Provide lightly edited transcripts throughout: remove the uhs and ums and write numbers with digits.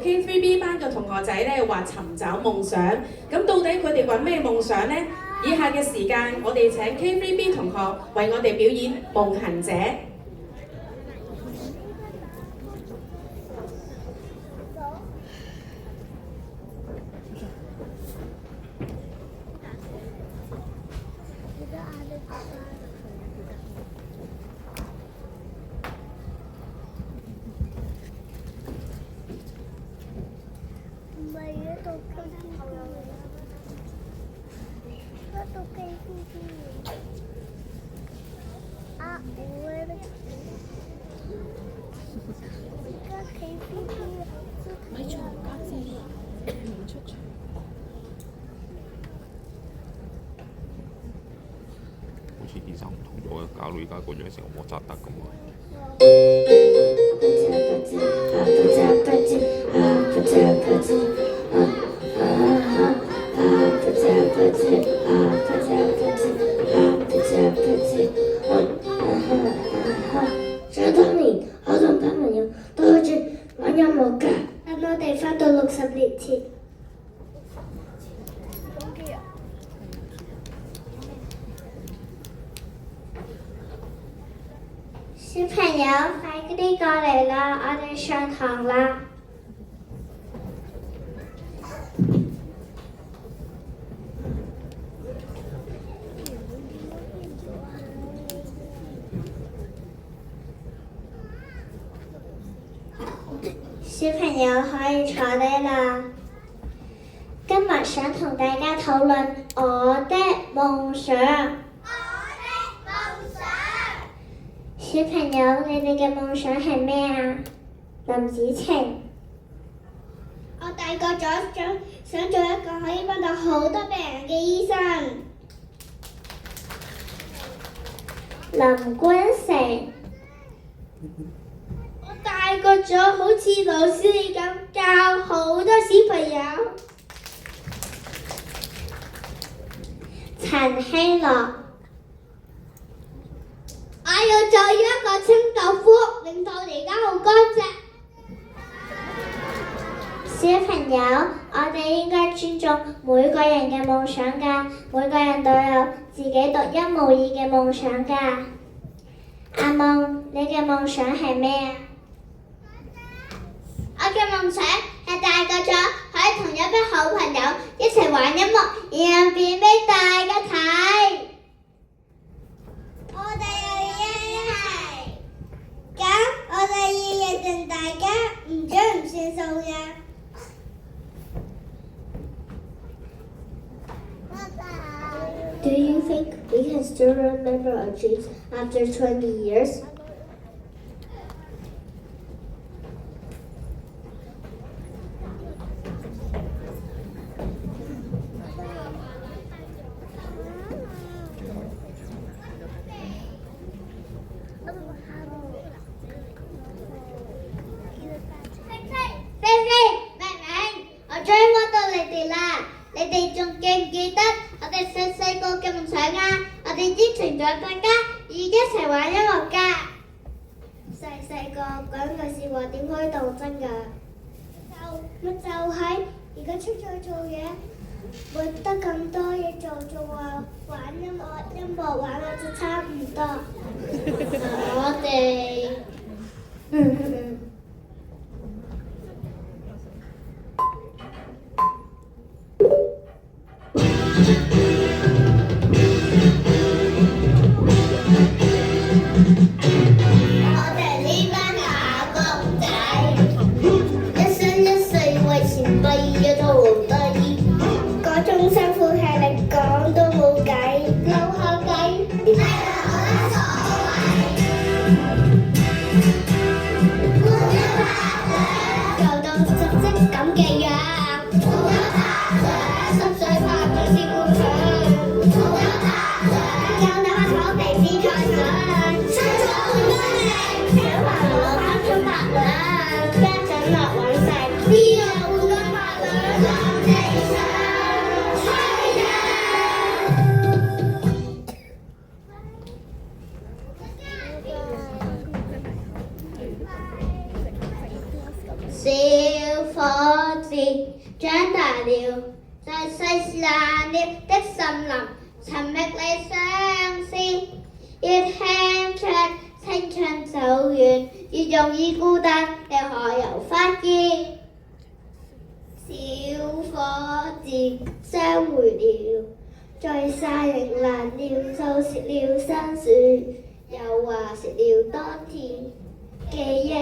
K3B 班嘅同學仔咧話尋找夢想，咁到底佢哋揾咩夢想呢？以下嘅時間，我哋請 K3B 同學為我哋表演夢行者。好似啲衫唔同咗嘅，搞到而家個樣成個莫扎特咁喎。想當年，我同班朋友都去玩音樂㗎。等我哋翻到60年前。小朋友，快啲過嚟啦！我哋上堂啦。小朋友可以坐低啦。今日想同大家討論我的夢想。小朋友，你哋嘅夢想係咩啊？林子晴。我大個咗想做一個可以幫到好多病人嘅醫生。林君成。我大個咗好似老師你咁教好多小朋友。陳希樂。我要做一個清道夫，令到你而家好乾淨。小朋友，我哋應該尊重每個人嘅夢想㗎，每個人都有自己獨一無二嘅夢想㗎。阿夢，你嘅夢想係咩啊？我嘅夢想係大個咗可以同一班好朋友一齊玩音樂，然後變俾大家睇。我哋要認定大家唔將唔算數嘅。Do you think we can still remember our dreams after 20 years?你哋仲記唔記得我哋細個嘅夢想啊？我哋應承咗大家要一齊玩音樂㗎。細個講句笑話點可以當真㗎？就係而家出咗做嘢，冇得咁多嘢做，仲話玩音樂玩我就差唔多。我哋小火箭長大了，在世事難料的森林，尋覓理想時，越輕唱青春走遠，越容易孤單，你可有發現？小火箭相會了，在沙迎難了，就食了山樹，又話食了當天記憶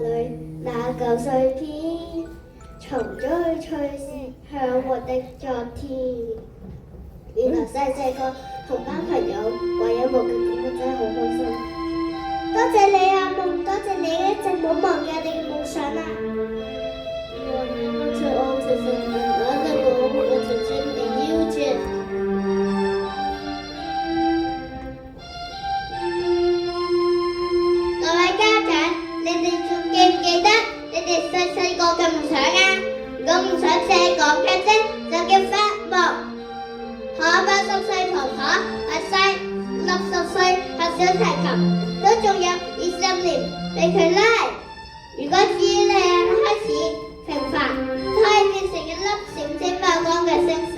裏那舊碎片，重追隨時向活的昨天。原來細細個同班朋友玩音樂嘅感覺真係好開心。多謝你啊夢，多謝你一直冇忘記我哋嘅夢想啊！我最愛就是我的我曾經被邀請。各位家長，你哋仲記唔記得你哋細細個嘅夢想啊？如果夢想只係講嘅啫，就叫發夢。可80歲婆婆學西，60歲學小提琴，都仲有20年俾佢拉。如果智力開始平凡，都可以變成一粒閃閃發光嘅星星。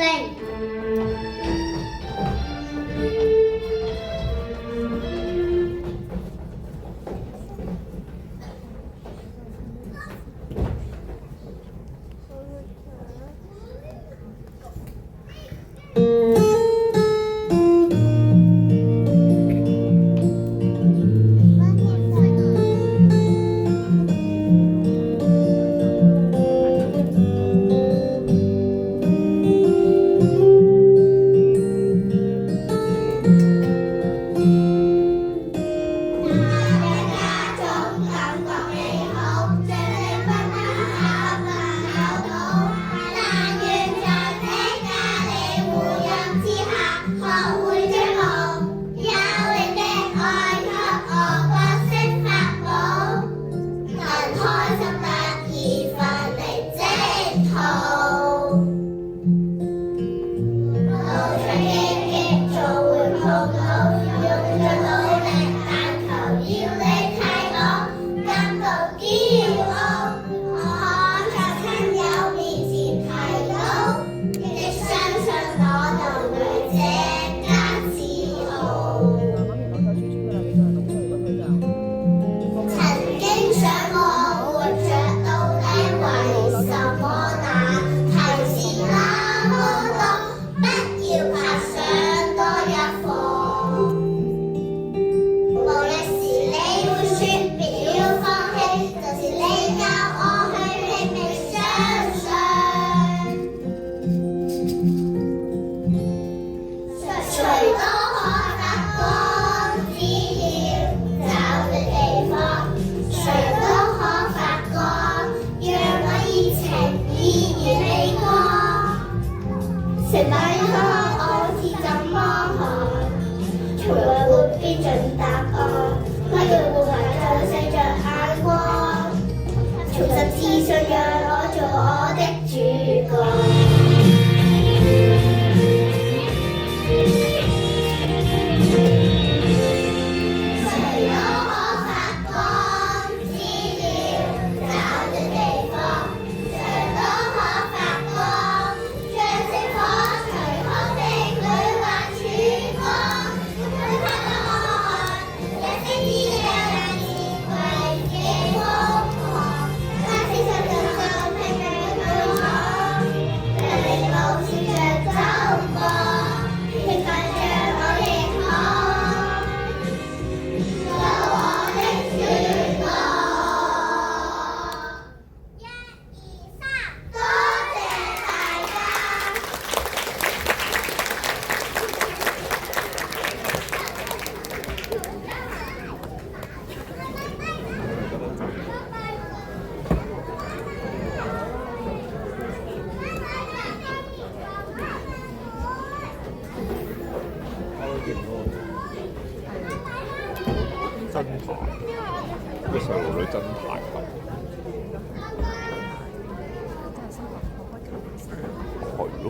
成晚黑我是怎麼看？從來沒標準答案，不要活埋在世着眼光，重拾自信讓我做我的主角。真彈，個細路女真彈琴，係咯。